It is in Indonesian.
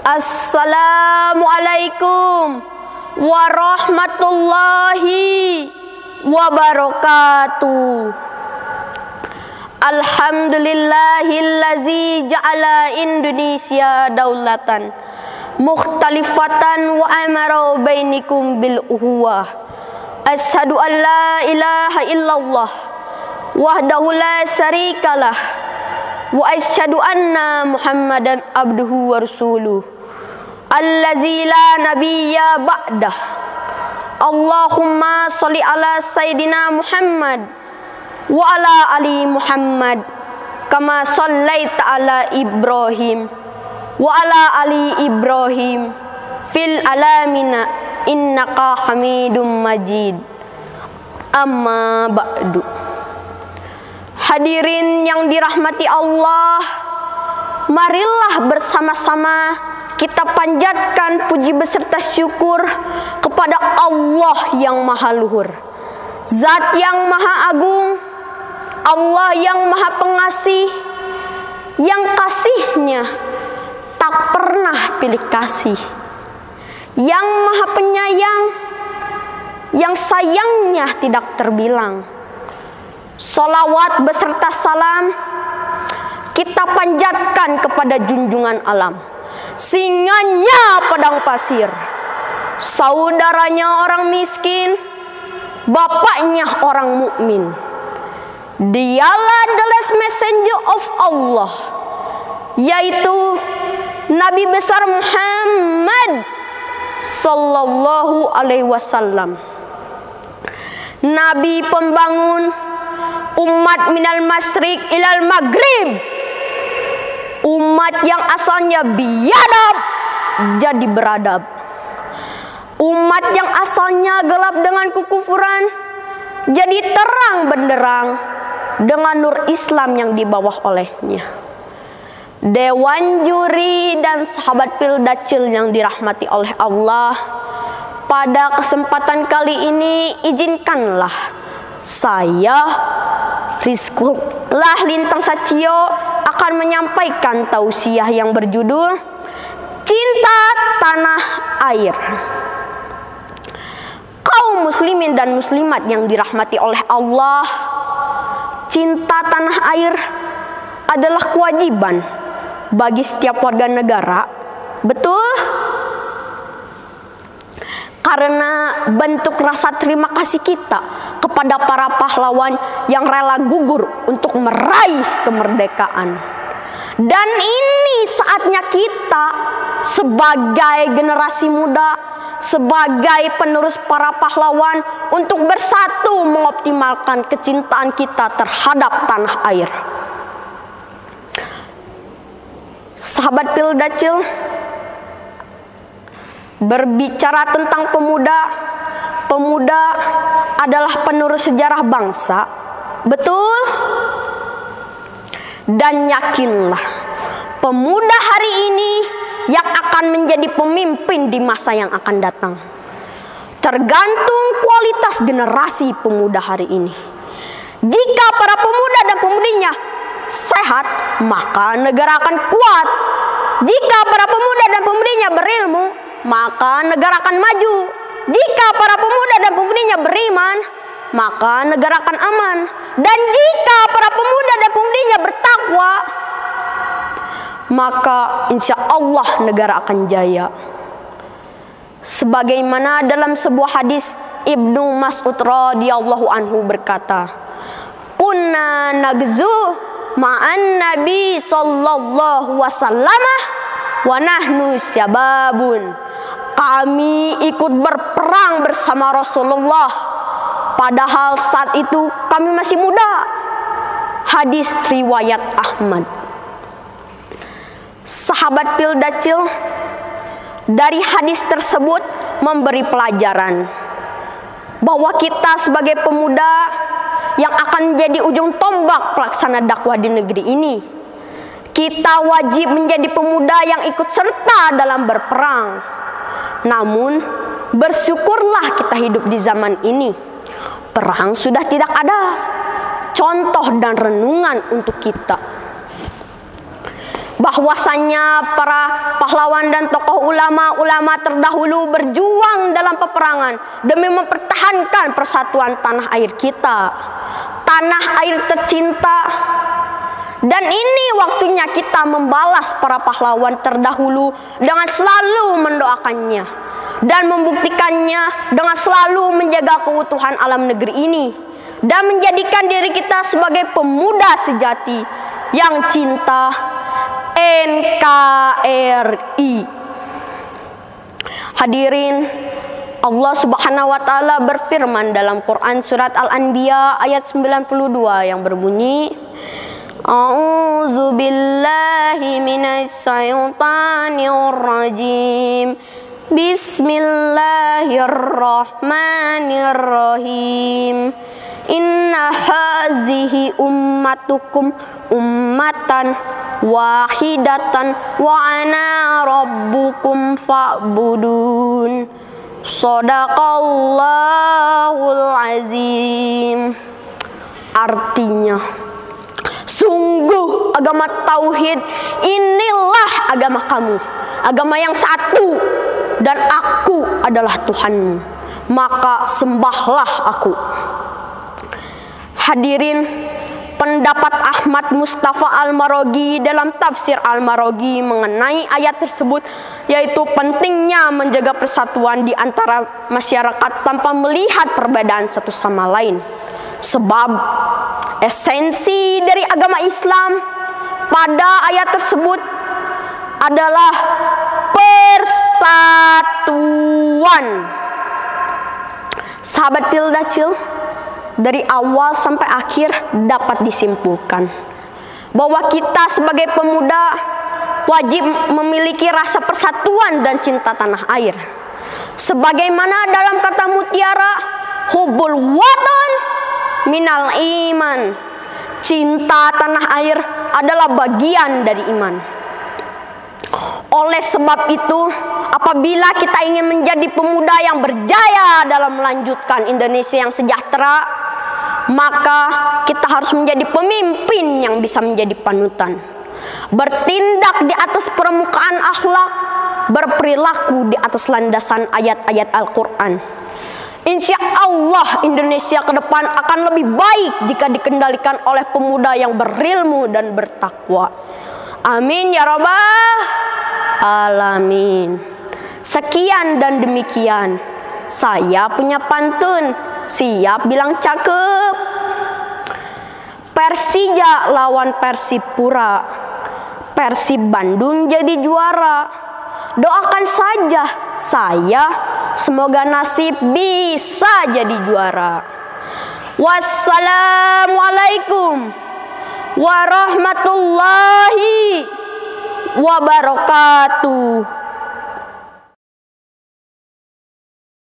Assalamualaikum warahmatullahi wabarakatuh. Alhamdulillahillazi ja'ala Indonesia daulatan mukhtalifatan wa amara bainikum bil uhuwah. Asyhadu an la ilaha illallah wahdahu la syarikalah wa asyhadu anna Muhammadan abduhu wa rasuluh allazi la nabiyya ba'dah. Allahumma sholli ala sayyidina Muhammad wa ala ali Muhammad kama shallaita ala Ibrahim wa ala ali Ibrahim fil alamina innaka Hamidum Majid. Amma ba'du. Hadirin yang dirahmati Allah, marilah bersama-sama kita panjatkan puji beserta syukur kepada Allah yang maha luhur, Zat yang maha agung, Allah yang maha pengasih, yang kasihnya tak pernah pilih kasih, yang maha penyayang, yang sayangnya tidak terbilang. Sholawat beserta salam kita panjatkan kepada junjungan alam, singanya padang pasir, saudaranya orang miskin, bapaknya orang mukmin. Dialah the last messenger of Allah, yaitu Nabi besar Muhammad sallallahu alaihi wasallam, Nabi pembangun umat minal masyriq ilal maghrib, umat yang asalnya biadab jadi beradab, umat yang asalnya gelap dengan kekufuran jadi terang benderang dengan nur Islam yang dibawa olehnya. Dewan juri dan sahabat Pildacil yang dirahmati oleh Allah, pada kesempatan kali ini izinkanlah saya Rizkullah Lintang Sacio akan menyampaikan tausiah yang berjudul Cinta Tanah Air. Kaum muslimin dan muslimat yang dirahmati oleh Allah, cinta tanah air adalah kewajiban bagi setiap warga negara. Betul? Karena bentuk rasa terima kasih kita kepada para pahlawan yang rela gugur untuk meraih kemerdekaan. Dan ini saatnya kita sebagai generasi muda, sebagai penerus para pahlawan untuk bersatu mengoptimalkan kecintaan kita terhadap tanah air. Sahabat Pildacil, berbicara tentang pemuda, pemuda adalah penerus sejarah bangsa. Betul? Dan yakinlah, pemuda hari ini yang akan menjadi pemimpin di masa yang akan datang. Tergantung kualitas generasi pemuda hari ini. Jika para pemuda dan pemudinya sehat, maka negara akan kuat. Jika para pemuda dan pemudinya berilmu, maka negara akan maju. Jika para pemuda dan pemudinya beriman, maka negara akan aman. Dan jika para pemuda dan pemudinya bertakwa, maka insya Allah negara akan jaya. Sebagaimana dalam sebuah hadis, Ibnu Mas'ud radhiyallahu anhu berkata, "Kunna nagzu ma'an Nabi sallallahu wasallam wa nahnu syababun." Kami ikut berperang bersama Rasulullah, padahal saat itu kami masih muda. Hadis riwayat Ahmad. Sahabat Pildacil, dari hadis tersebut memberi pelajaran bahwa kita sebagai pemuda yang akan menjadi ujung tombak pelaksana dakwah di negeri ini, kita wajib menjadi pemuda yang ikut serta dalam berperang. Namun bersyukurlah kita hidup di zaman ini. Perang sudah tidak ada. Contoh dan renungan untuk kita. bahwasannya para pahlawan dan tokoh ulama terdahulu berjuang dalam peperangan demi mempertahankan persatuan tanah air kita, tanah air tercinta. Dan ini waktunya kita membalas para pahlawan terdahulu dengan selalu mendoakannya dan membuktikannya dengan selalu menjaga keutuhan alam negeri ini dan menjadikan diri kita sebagai pemuda sejati yang cinta NKRI. Hadirin, Allah Subhanahu wa taala berfirman dalam Quran surat Al-Anbiya ayat 92 yang berbunyi, A'udzu billahi minasy syaithanir rajim. Bismillahirrahmanirrahim. Inna hazihi ummatukum ummatan wahidatan wa ana rabbukum fa'budun. Shadaqallahul azim. Artinya, sungguh agama tauhid inilah agama kamu, agama yang satu, dan aku adalah Tuhanmu, maka sembahlah aku. Hadirin, pendapat Ahmad Mustafa Al-Marogi dalam tafsir Al-Marogi mengenai ayat tersebut, yaitu pentingnya menjaga persatuan di antara masyarakat tanpa melihat perbedaan satu sama lain. Sebab esensi dari agama Islam pada ayat tersebut adalah persatuan. Sahabat Tildacil, dari awal sampai akhir dapat disimpulkan bahwa kita sebagai pemuda wajib memiliki rasa persatuan dan cinta tanah air. Sebagaimana dalam kata mutiara, hubbul watan minal iman. Cinta tanah air adalah bagian dari iman. Oleh sebab itu, apabila kita ingin menjadi pemuda yang berjaya dalam melanjutkan Indonesia yang sejahtera, maka kita harus menjadi pemimpin yang bisa menjadi panutan, bertindak di atas permukaan akhlak, berperilaku di atas landasan ayat-ayat Al-Quran. Insya Allah Indonesia ke depan akan lebih baik jika dikendalikan oleh pemuda yang berilmu dan bertakwa. Amin ya rabbal alamin. Sekian dan demikian. Saya punya pantun, siap bilang cakep. Persija lawan Persipura, Persib Bandung jadi juara. Doakan saja saya, semoga nasib bisa jadi juara. Wassalamualaikum warahmatullahi wabarakatuh.